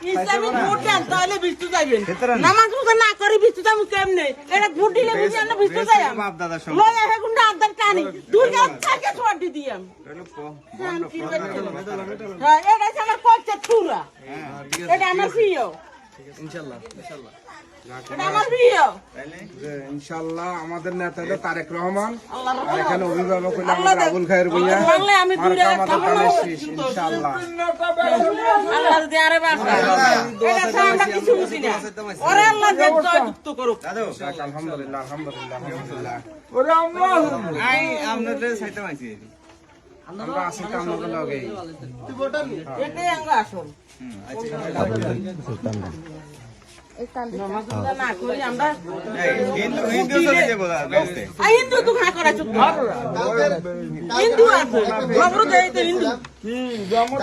ইসলামী vote দেন তাহলে বিস্তু যাবেন নামাজ রোজা না করে বিস্তু যাবো কেমনে এটা ভোট দিলে বুঝি আমরা বিস্তু যাই লয়া হেগুন্ডা আদার কানি দুই গাছ থেকে ছোট দিয়াম হ্যাঁ এটা আমার কচ্চা ছুরা এটা আমার প্রিয় ইনশাআল্লাহ ইনশাআল্লাহ এটা আমার প্রিয় ইনশাআল্লাহ আমাদের নেতা হলো তারেক রহমান আর এখানে অভিভাবক হলো আমাদের আবুল খায়ের ভূঁইয়া বাংলায় আমি দূরে ইনশাআল্লাহ আল্লাহ যদি আরে বাসা এটা ছাড়া আমরা কিছু বুঝি না ওরে আল্লাহ যুক্ত করুক আলহামদুলিল্লাহ আলহামদুলিল্লাহ আলহামদুলিল্লাহ আপনাদের সাইতে মাইছি আমরা আছি তো আমাদের লগে এটাই আমরা আসল না করি আমরা হিন্দু চলে যাবো হিন্দু তো খা করা চুপ হিন্দু আছে খবর দেয় তো হিন্দু কি জমা